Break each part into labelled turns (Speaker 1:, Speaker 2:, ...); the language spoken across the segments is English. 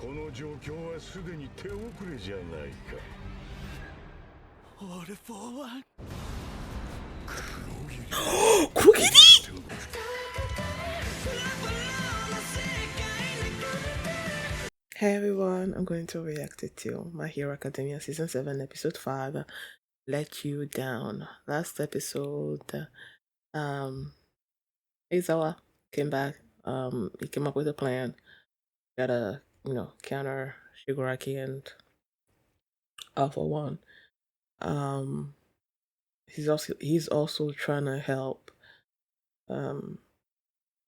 Speaker 1: この状況はすでに手遅れじゃないか。
Speaker 2: All for one.
Speaker 3: Kurogiri! Hey everyone, I'm going to react to My Hero Academia Season 7 Episode 5, Let You Down. Last episode, Izawa came back, he came up with a plan, gotta, counter Shigaraki and Alpha One. He's also trying to help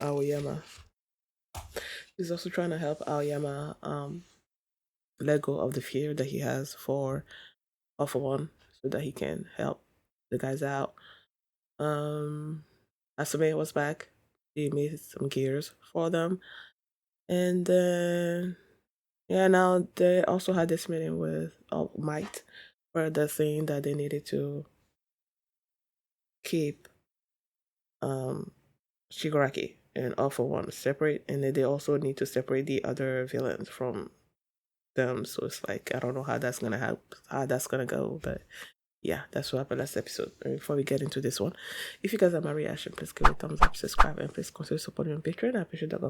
Speaker 3: Aoyama. He's also trying to help Aoyama let go of the fear that he has for Alpha One so that he can help the guys out. Asame was back. He made some gears for them. And then now they also had this meeting with Might where they're saying that they needed to keep Shigaraki and Alpha One separate, and then they also need to separate the other villains from them. So it's like I don't know how that's gonna go, but yeah, that's what happened last episode. And before we get into this one, if you guys have my reaction, please give it a thumbs up, subscribe, and please consider supporting me on Patreon. I appreciate that.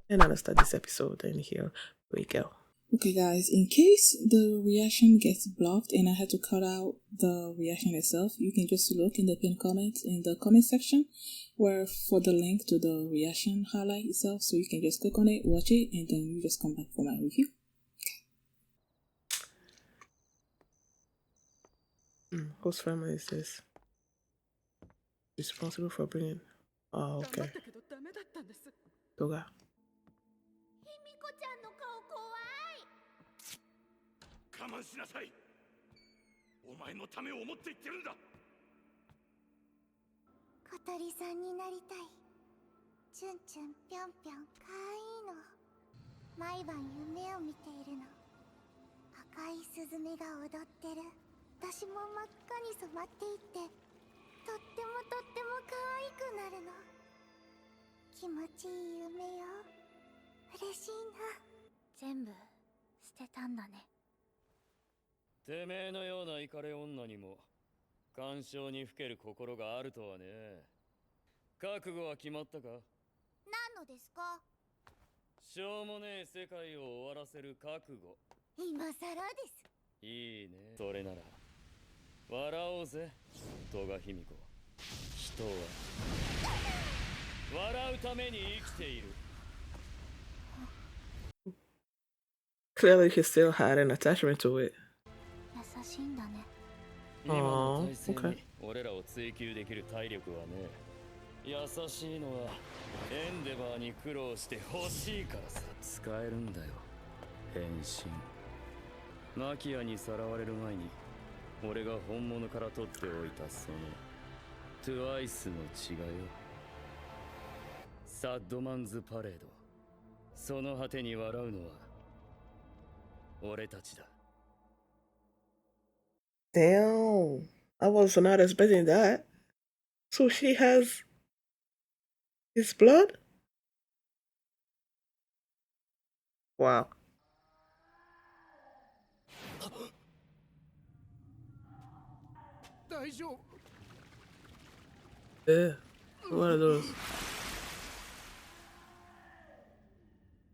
Speaker 3: And I'll start this episode, and here we go.
Speaker 4: Okay guys, in case the reaction gets blocked and I had to cut out the reaction itself, you can just look in the pinned comments in the comment section where for the link to the reaction highlight itself, so you can just click on it, watch it, and then you just come back for my review.
Speaker 3: Whose family is this? Responsible for bringing... Oh, okay. Toga.
Speaker 2: 我慢しなさい。お前のためを思って言ってるんだ。
Speaker 5: 小鳥さんになりたい。チュンチュンぴょんぴょんかわいいの。毎晩夢を見ているの。赤いスズメが踊ってる。私も真っ赤に染まっていって、とっても可愛くなるの。気持ちいい夢よ。嬉しいな。全部捨てたんだね。
Speaker 6: てめえのようなイカレ女にも感傷にふける心があるとはね。覚悟は決まったか？
Speaker 5: 何のですか？
Speaker 6: しょうもねえ世界を終わらせる覚悟。
Speaker 5: 今さらです。
Speaker 6: いいね。それなら笑おうぜ、戸賀卑弥呼。人は笑うために生きている。
Speaker 3: Clearly he still had an attachment to it.
Speaker 5: 優しいんだね。
Speaker 6: 今の体制に俺らを追求できる体力はね。優しいのはエンデバーに苦労して欲しいからさ。使えるんだよ、変身。マキアにさらわれる前に俺が本物から取っておいたそのトゥワイスの血がよ。サッドマンズパレード。その果てに笑うのは俺たちだ。
Speaker 3: Damn, I was not expecting that. So she has his blood? Wow. Yeah, what are those?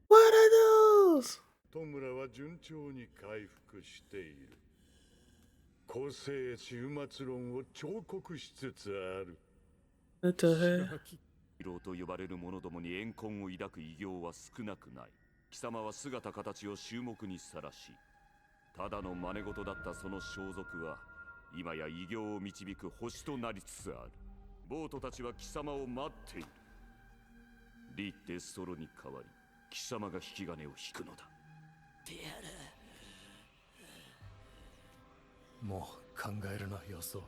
Speaker 3: What are those?
Speaker 1: 戸村は順調に回復している。個性終末論を彫刻しつつある。
Speaker 3: What the hell?
Speaker 7: ヒーローと呼ばれる者どもに怨恨を抱く異形は少なくない。貴様は姿形を衆目にさらし、ただの真似事だったその装束は今や異形を導く星となりつつある。ボートたちは貴様を待っている。リッテ・ストロに代わり貴様が引き金を引くのだ。
Speaker 2: ティアラ。もう考えるな、予想。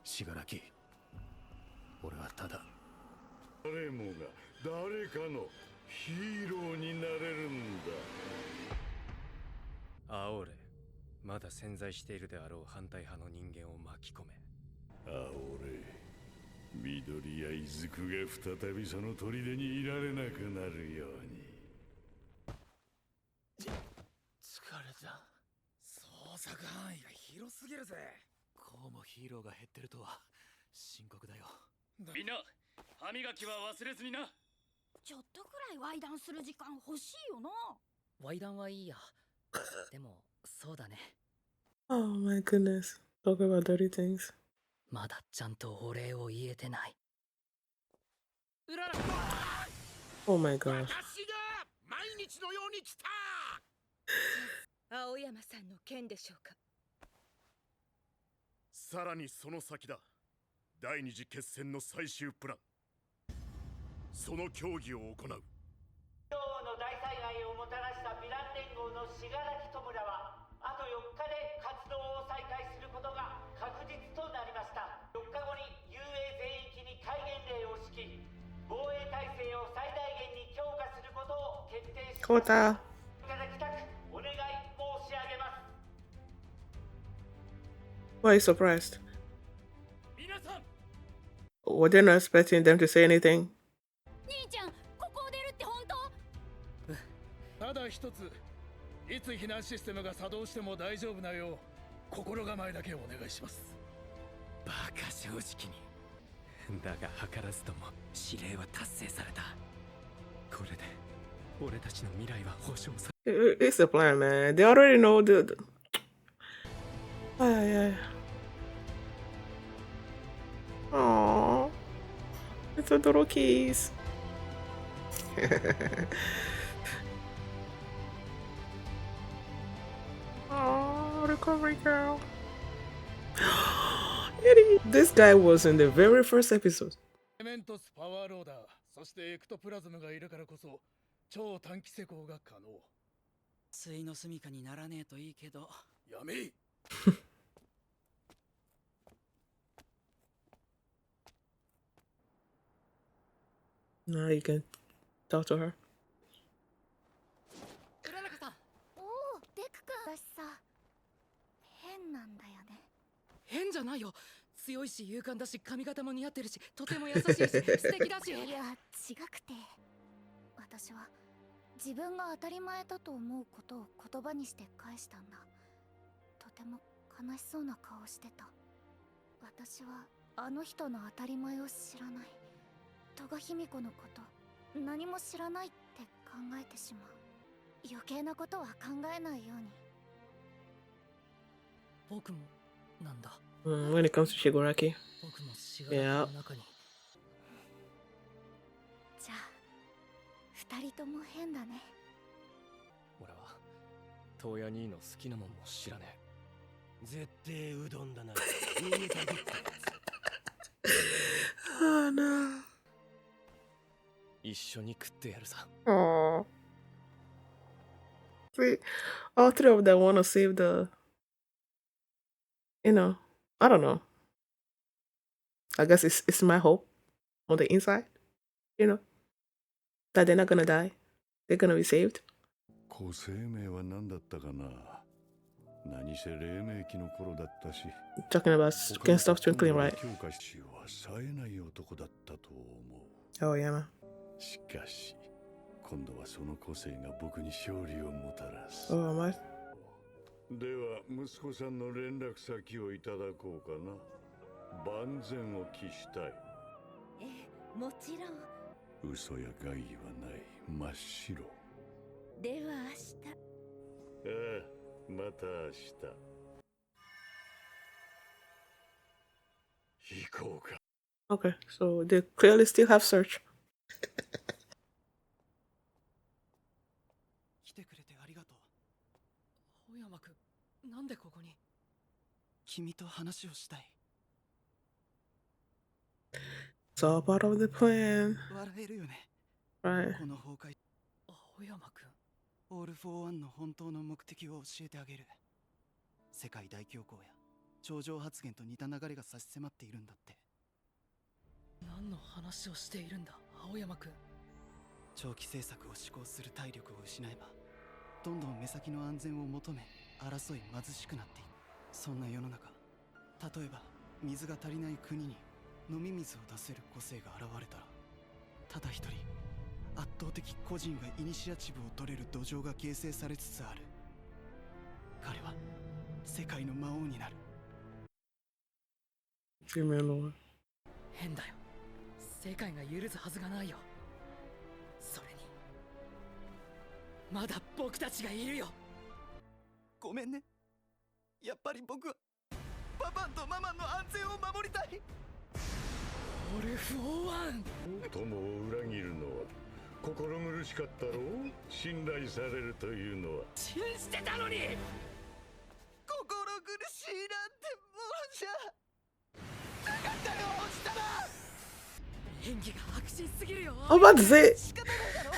Speaker 2: 信楽、俺はただ
Speaker 1: 誰もが誰かのヒーローになれるんだ。
Speaker 8: アオーレ、まだ潜在しているであろう反対派の人間を巻き込め。
Speaker 1: あ俺、緑やイズクが再びその砦にいられなくなるように。
Speaker 2: 索範囲が広すぎるぜ。こうもヒーローが減ってるとは深刻だよ。みんな歯磨きは忘れずにな。
Speaker 9: ちょっとくらいワイダンする時間欲しいよな。
Speaker 10: ワイダンはいいや。でもそうだね。
Speaker 3: Oh my goodness. Talk about dirty things.
Speaker 10: まだちゃんとお礼を言えてない。
Speaker 3: Oh my gosh.
Speaker 2: 私が毎日のように来た。
Speaker 9: 青山さんの件でしょうか。
Speaker 2: さらにその先だ。第二次決戦の最終プラン、その協議を行う。
Speaker 11: 今日の大災害をもたらしたヴィラン連合の信楽弔はあと4日で活動を再開することが確実となりました。4日後に遊泳全域に戒厳令を敷き、防衛体制を最大限に強化することを決定しました。いただきたくお願い申し上げます。
Speaker 3: Why are you surprised?
Speaker 2: 皆さん、
Speaker 3: Were they not expecting them to say anything?
Speaker 9: 兄ちゃん、ここを出るって本当？
Speaker 2: ただ一つ、いつ避難システムが作動しても大丈夫なよう心構えだけお願いします。
Speaker 8: バカ正直に。だが図らずとも指令は達成された。これで俺たちの未来は保証され。
Speaker 3: It's a plan, man. They already know the. Ay. Aww. It's a little keys. Oh, recovery girl. This guy was in the very first episode.
Speaker 2: エメントスパワーローダー、そしてエクトプラズムがいるからこそ超短期施工が可能。
Speaker 10: 対の住処にならねえといいけど。
Speaker 2: やめい。
Speaker 3: Now you can talk to her.
Speaker 9: 浦中さん。
Speaker 5: おお、デク君。私さ、変なんだよね。
Speaker 10: 変じゃないよ。強いし勇敢だし髪型も似合ってるしとても優しいし素敵だし。
Speaker 5: いや、違くて、私は自分が当たり前だと思うことを言葉にして返したんだ。とても悲しそうな顔してた。私はあの人の当たり前を知らない。戸賀卑弥呼のこと何も知らないって考えてしまう。余計なことは考えないように。
Speaker 10: 僕もなんだ。
Speaker 3: When it comes to Shigaraki.
Speaker 10: 僕もしがらきの中に。
Speaker 5: じゃあ二人とも変だね。
Speaker 8: 俺はトヤ兄の好きなもんも知らねえ。絶対うどんだな。逃げたり。
Speaker 3: Oh no.
Speaker 8: 一緒に食ってやるさ。
Speaker 3: Aww. See, all three of them want to save the. I don't know. I guess it's my hope on the inside, that they're not gonna die. They're gonna be saved.
Speaker 1: 個生命は何だったかな。何せ黎明期の頃だったし。
Speaker 3: Talking about can stop twinkling, right?
Speaker 1: 強化しは冴えない男だったと思う。
Speaker 3: Oh yeah, man.
Speaker 1: しかし、今度はその個性が僕に勝利をもたらす。
Speaker 3: Oh my.
Speaker 1: では息子さんの連絡先をいただこうかな。万全を期したい。
Speaker 9: もちろん。
Speaker 1: 嘘や害はない。真っ白。
Speaker 9: では明日。
Speaker 1: また明日。行こうか。
Speaker 3: Okay, so they clearly still have search.
Speaker 10: 来てくれてありがとう。青山くん、なんでここに？君と話をしたい。
Speaker 3: It's all part of the plan.
Speaker 10: 笑えるよね。
Speaker 3: Right.
Speaker 10: この崩壊。青山くん。オール・フォー・ワンの本当の目的を教えてあげる。世界大恐慌や頂上発言と似た流れが差し迫っているんだって。何の話をしているんだ、青山くん。長期政策を施行する体力を失えば、どんどん目先の安全を求め、争い貧しくなっていく。そんな世の中、例えば水が足りない国に飲み水を出せる個性が現れたら、ただ一人圧倒的個人がイニシアチブを取れる土壌が形成されつつある。彼は世界の魔王になる。
Speaker 2: 変だよ。世界が許すはずがないよ。それにまだ僕たちがいるよ。
Speaker 10: ごめんね。やっぱり僕はパパンとママンの安全を守りたい。
Speaker 2: オルフ・オーワン。
Speaker 1: 友を裏切るのは心苦しかったろう。信頼されるというのは。
Speaker 2: 信じてたのに。
Speaker 10: 心苦しいなんてものじゃなかったよ、おじさま。
Speaker 2: 演技が迫真すぎるよ。
Speaker 3: I'm about to say it.
Speaker 10: 仕方ないだろ。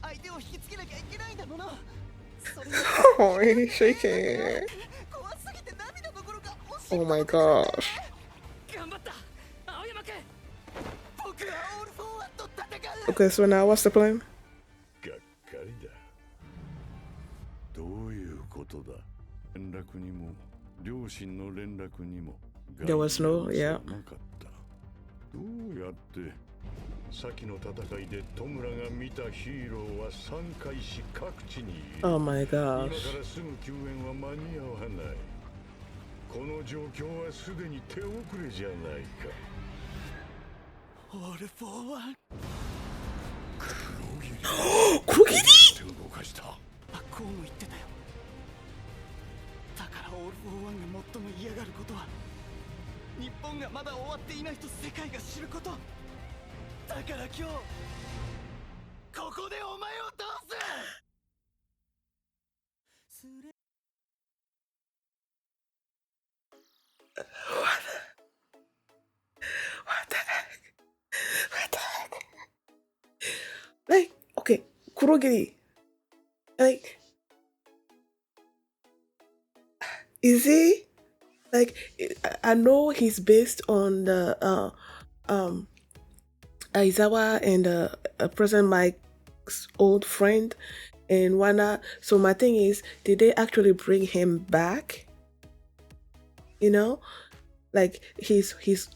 Speaker 10: 相手を引きつけなきゃいけないんだもの。
Speaker 3: Oh, he's shaking. Oh my gosh. Okay, so now what's the plan?
Speaker 1: がっかりだ。どういうことだ。連絡にも両親の連絡にも
Speaker 3: There was no, yeah.
Speaker 1: なかった。どうやって先の戦いでトムラが見たヒーローは3回し各地にいる。
Speaker 3: Oh my
Speaker 1: 今か
Speaker 3: gosh.
Speaker 1: らすぐ救援は間に合わない。この状況はすでに手遅れじゃないか。
Speaker 10: オールフォーワン。
Speaker 3: 黒霧。
Speaker 1: 手を動かした。
Speaker 10: あ、こうも言ってたよ。だからオール・フォー・ワンが最も嫌がることは日本がまだ終わっていないと世界が知ること。だから今日ここでお前を倒す。
Speaker 3: What the heck? What the heck? Like, okay, Kurogiri. Like, is he like? I know he's based on the Aizawa and President Mike's old friend and whatnot. So my thing is, did they actually bring him back? You know, like he's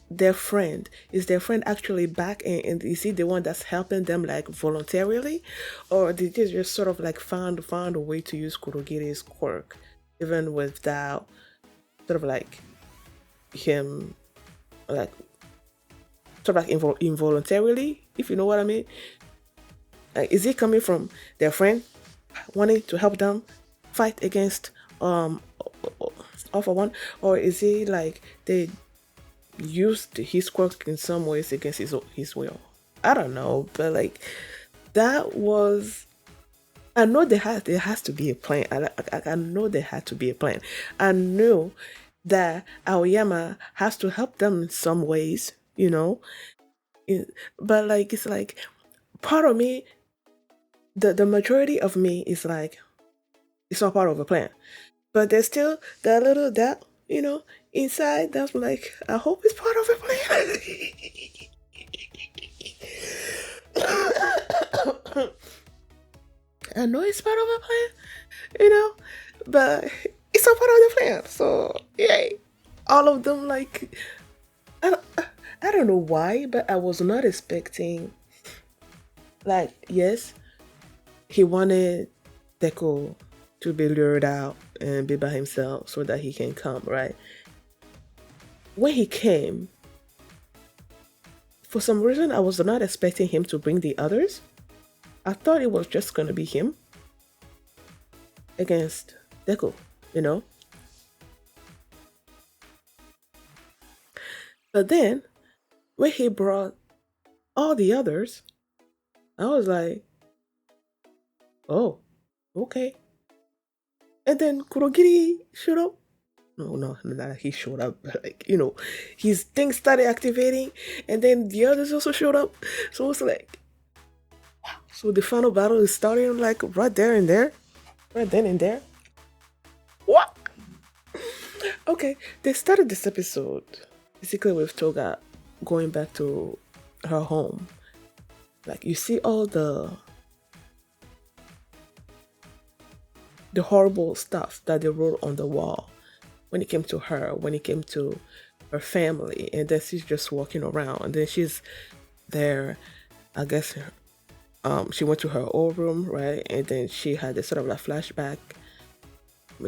Speaker 3: their friend. Is their friend actually back, and is he the one that's helping them like voluntarily, or did they just sort of like found a way to use Kurogiri's quirk, even without sort of like him like sort of like involuntarily, if you know what I mean? Like, is it coming from their friend wanting to help them fight against All for One, or is he like they used his quirk in some ways against his will? I don't know, but like that was. I know there has to be a plan. I know there had to be a plan. I knew that Aoyama has to help them in some ways, you know. But like it's like part of me, the majority of me is like it's not part of a plan. But there's still that little doubt, you know, inside that's like I hope it's part of a plan. I know it's part of a plan, you know, but it's not part of the plan. So yay, all of them like I don't know why, but I was not expecting. Like yes, he wanted Deku to be lured out and be by himself so that he can come, right? When he came, for some reason, I was not expecting him to bring the others. I thought it was just going to be him against Deku, you know? But then, when he brought all the others, I was like, oh, okay. And then Kurogiri showed up. No, not he showed up. Like, you know, his thing started activating, and then the others also showed up. So it's like, wow. So the final battle is starting like right there and there. Right then and there. What? Okay, they started this episode basically with Toga going back to her home. Like, you see all the horrible stuff that they wrote on the wall when it came to her, when it came to her family, and then she's just walking around, and then she's there, I guess she went to her old room, right? And then she had this sort of like flashback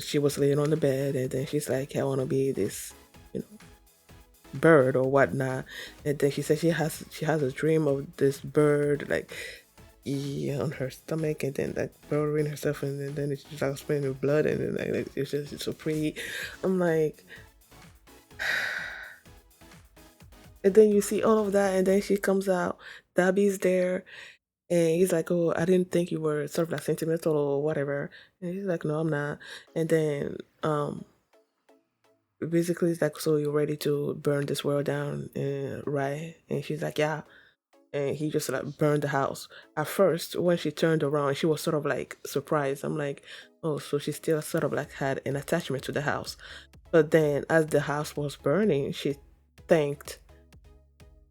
Speaker 3: she was laying on the bed, and then she's like, I want to be this, bird or whatnot. And then she said she has a dream of this bird like on her stomach, and then like burrowing herself, and then it's just like spraying with blood, and then like it's so pretty. I'm like, and then you see all of that, and then she comes out, Dabi's there, and he's like, oh, I didn't think you were sort of like sentimental or whatever. And he's like, no, I'm not. And then basically it's like, so you're ready to burn this world down, right? And she's like, yeah. And he just like burned the house. At first, when she turned around, she was sort of like surprised. I'm like, oh, so she still sort of like had an attachment to the house. But then as the house was burning, she thanked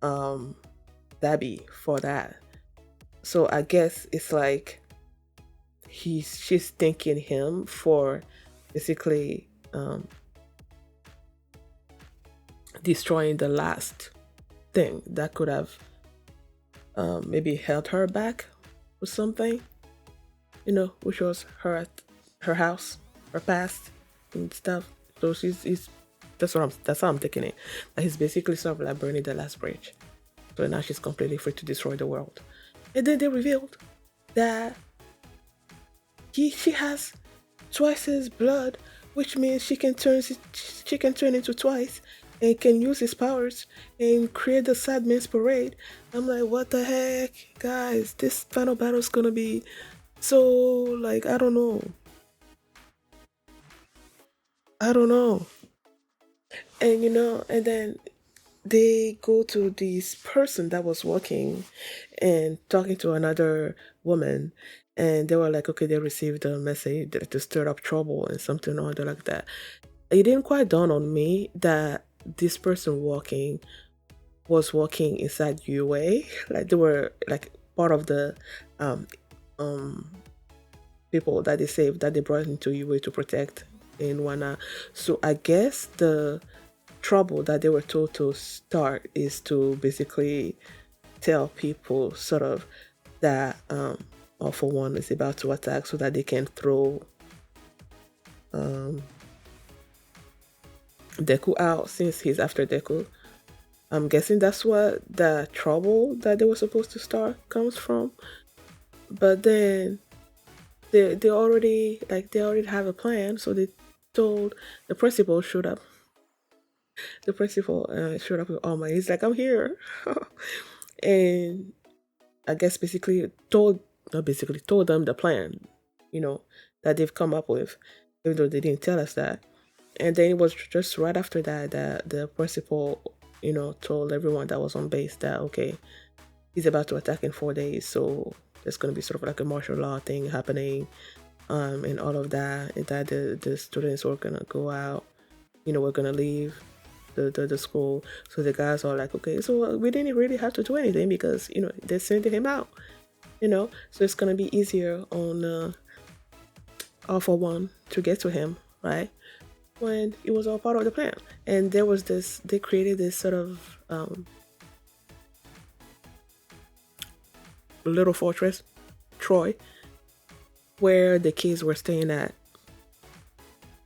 Speaker 3: Dabi for that. So I guess it's like she's thanking him for basically destroying the last thing that could have maybe held her back with something, which was her house, her past and stuff. So that's how I'm taking it. Like he's basically sort of like burning the last bridge. So now she's completely free to destroy the world. And then they revealed that she has twice his blood, which means she can turn into twice and can use his powers and create the Sadman's parade. I'm like, what the heck, guys? This final battle is gonna be so like I don't know. And and then they go to this person that was working and talking to another woman, and they were like, okay, they received a message to stir up trouble and something or other like that. It didn't quite dawn on me that this person was walking inside UA. Like they were like part of the people that they saved, that they brought into UA to protect in Wana. So I guess the trouble that they were told to start is to basically tell people sort of that All for One is about to attack, so that they can throw Deku out, since he's after Deku. I'm guessing that's what the trouble that they were supposed to start comes from. But then they already have a plan, so they told the principal showed up. The principal showed up with Alma. He's like, I'm here. And I guess told them the plan, that they've come up with, even though they didn't tell us that. And then it was just right after that the principal, told everyone that was on base that, okay, he's about to attack in 4 days, so there's going to be sort of like a martial law thing happening, and all of that, and that the students were going to go out, we're going to leave the school. So the guys are like, okay, so we didn't really have to do anything because, they're sending him out, so it's going to be easier on All for One to get to him, right? When it was all part of the plan. And there was they created this sort of little fortress, Troy, where the kids were staying at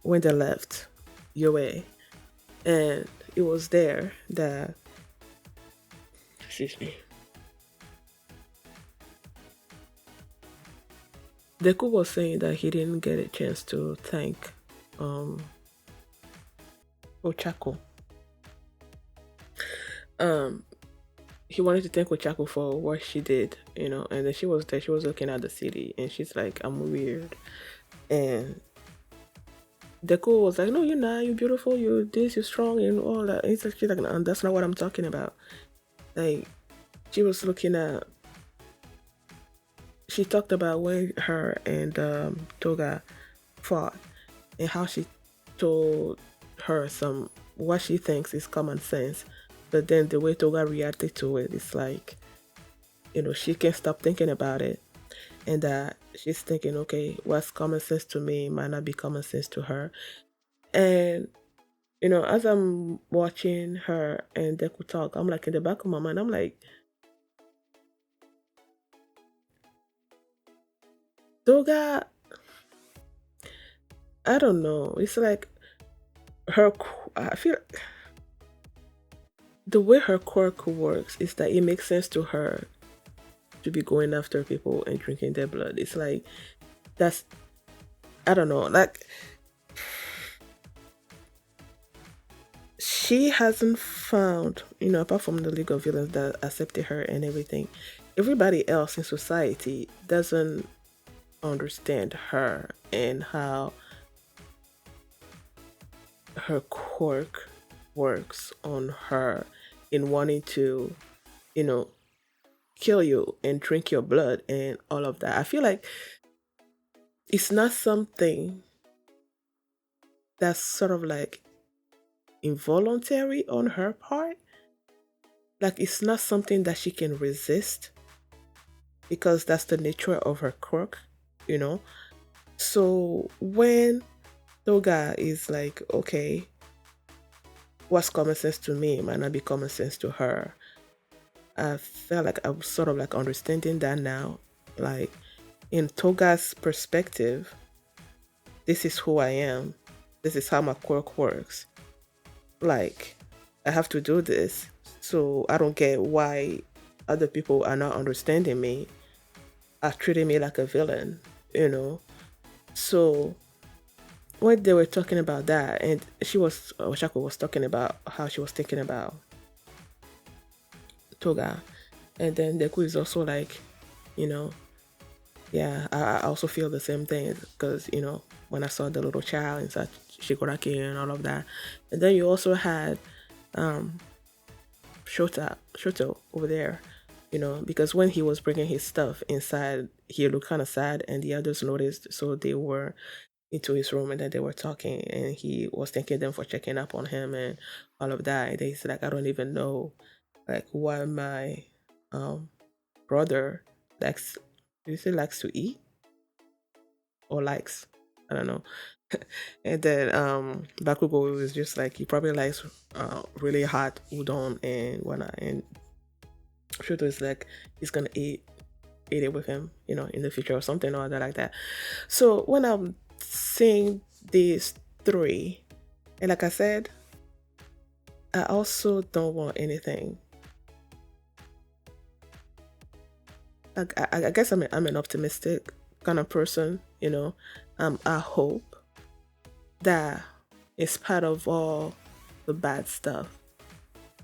Speaker 3: when they left UA. And it was there that, excuse me, Deku was saying that he didn't get a chance to thank Ochaco. He wanted to thank Ochaco for what she did, and then she was there, she was looking at the city, and she's like, I'm weird. And Deku was like, no, you're not, you're beautiful, you're this, you're strong, and all that. And she's like, no, that's not what I'm talking about. Like, she was looking at, she talked about when her and Toga fought, and how she told her what she thinks is common sense, but then the way Toga reacted to it is like, she can't stop thinking about it, and that she's thinking, okay, what's common sense to me might not be common sense to her. And as I'm watching her and Deku talk, I'm like, in the back of my mind, I'm like, Toga I don't know. It's like her. I feel the way her quirk works is that it makes sense to her to be going after people and drinking their blood. It's like that's I don't know. Like she hasn't found, apart from the League of Villains that accepted her and everything, everybody else in society doesn't understand her and how her quirk works on her in wanting to, kill you and drink your blood and all of that. I feel like it's not something that's sort of like involuntary on her part. Like it's not something that she can resist because that's the nature of her quirk, So when Toga is like, okay, what's common sense to me might not be common sense to her. I felt like I'm sort of like understanding that now. Like in Toga's perspective, this is who I am. This is how my quirk works. Like I have to do this. So I don't get why other people are not understanding me, are treating me like a villain, So when they were talking about that, and Ochaco was talking about how she was thinking about Toga, and then Deku is also like, yeah, I also feel the same thing because, when I saw the little child inside Shigaraki and all of that. And then you also had Shoto over there, because when he was bringing his stuff inside, he looked kind of sad and the others noticed. So they were into his room and then they were talking and he was thanking them for checking up on him and all of that. And they said, like, I don't even know, like, why my brother likes, do you say likes to eat? Or likes? I don't know. And then Bakugo was just like, he probably likes really hot udon and whatnot. And Shoto is like, he's gonna eat it with him, in the future or something or other like that. So when I'm seeing these three, and like I said, I also don't want anything. Like I guess I'm an optimistic kind of person, I hope that it's part of all the bad stuff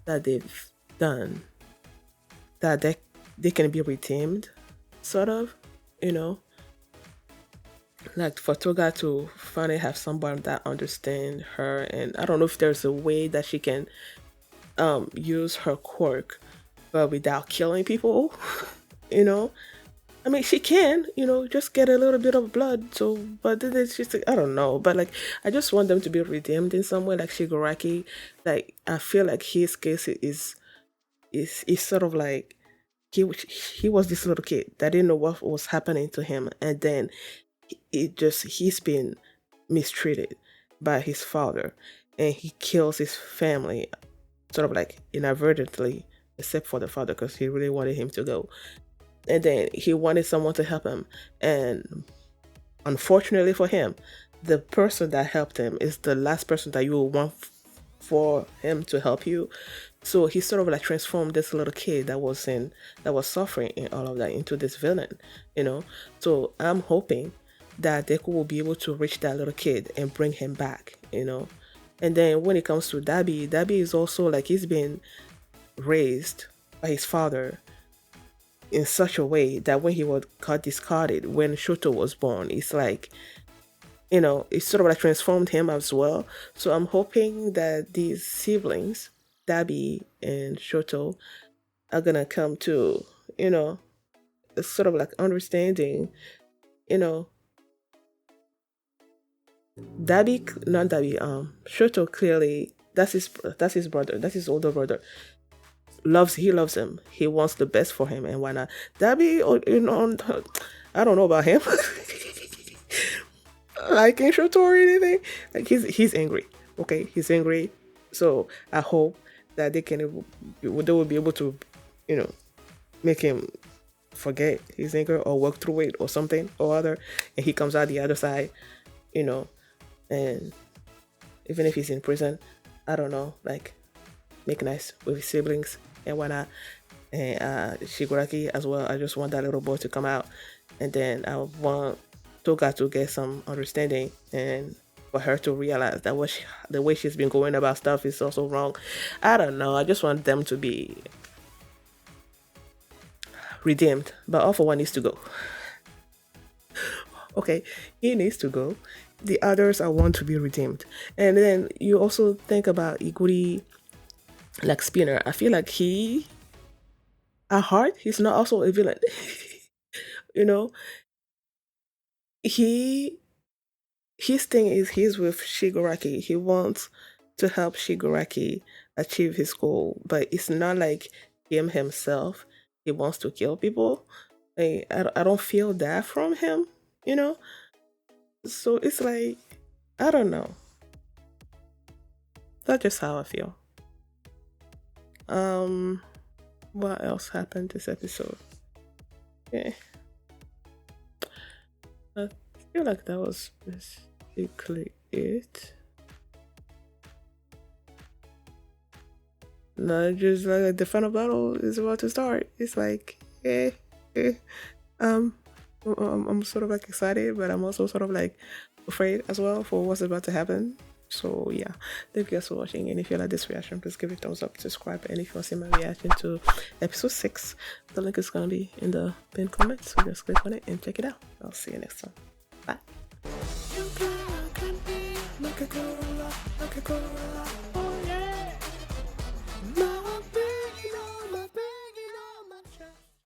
Speaker 3: that they've done, that they can be redeemed, sort of, like for Toga to finally have someone that understands her. And I don't know if there's a way that she can use her quirk but without killing people. I mean, she can, just get a little bit of blood. So, but then it's just, I don't know. But like, I just want them to be redeemed in some way. Like Shigaraki, like I feel like his case is sort of like he was this little kid that didn't know what was happening to him, and then he's been mistreated by his father, and he kills his family, sort of like inadvertently, except for the father because he really wanted him to go. And then he wanted someone to help him. And unfortunately for him, the person that helped him is the last person that you will want for him to help you. So he sort of like transformed this little kid that was suffering and all of that into this villain, So I'm hoping that Deku will be able to reach that little kid and bring him back, And then when it comes to Dabi is also like he's been raised by his father in such a way that when he got discarded when Shoto was born, it's like, it sort of like transformed him as well. So I'm hoping that these siblings, Dabi and Shoto, are gonna come to, sort of like understanding, Shoto clearly, that's his brother, that's his older brother. He loves him. He wants the best for him and why not. Dabi, I don't know about him. Like in Shoto or anything. Like he's angry. Okay, he's angry. So I hope that they will be able to, make him forget his anger or work through it or something or other, and he comes out the other side, and even if he's in prison, I don't know, like make nice with his siblings and whatnot. And Shigaraki as well. I just want that little boy to come out, and then I want Toga to get some understanding and for her to realize that the way she's been going about stuff is also wrong. I don't know. I just want them to be redeemed, but All for One needs to go. Okay, he needs to go. The others I want to be redeemed. And then you also think about Iguri, like Spinner. I feel like he, at heart, he's not also a villain. You know, his thing is he's with Shigaraki. He wants to help Shigaraki achieve his goal, but it's not like him himself. He wants to kill people. I don't feel that from him, you know? So it's like, I don't know. That's just how I feel. What else happened this episode? Yeah. I feel like that was basically it. No, just like the final battle is about to start. It's like, I'm sort of like excited, but I'm also sort of like afraid as well for what's about to happen. So yeah, thank you guys for watching, and if you like this reaction, please give it a thumbs up, subscribe, and if you want to see my reaction to episode 6, the link is gonna be in the pinned comments, so just click on it and check it out. I'll see you next time. Bye.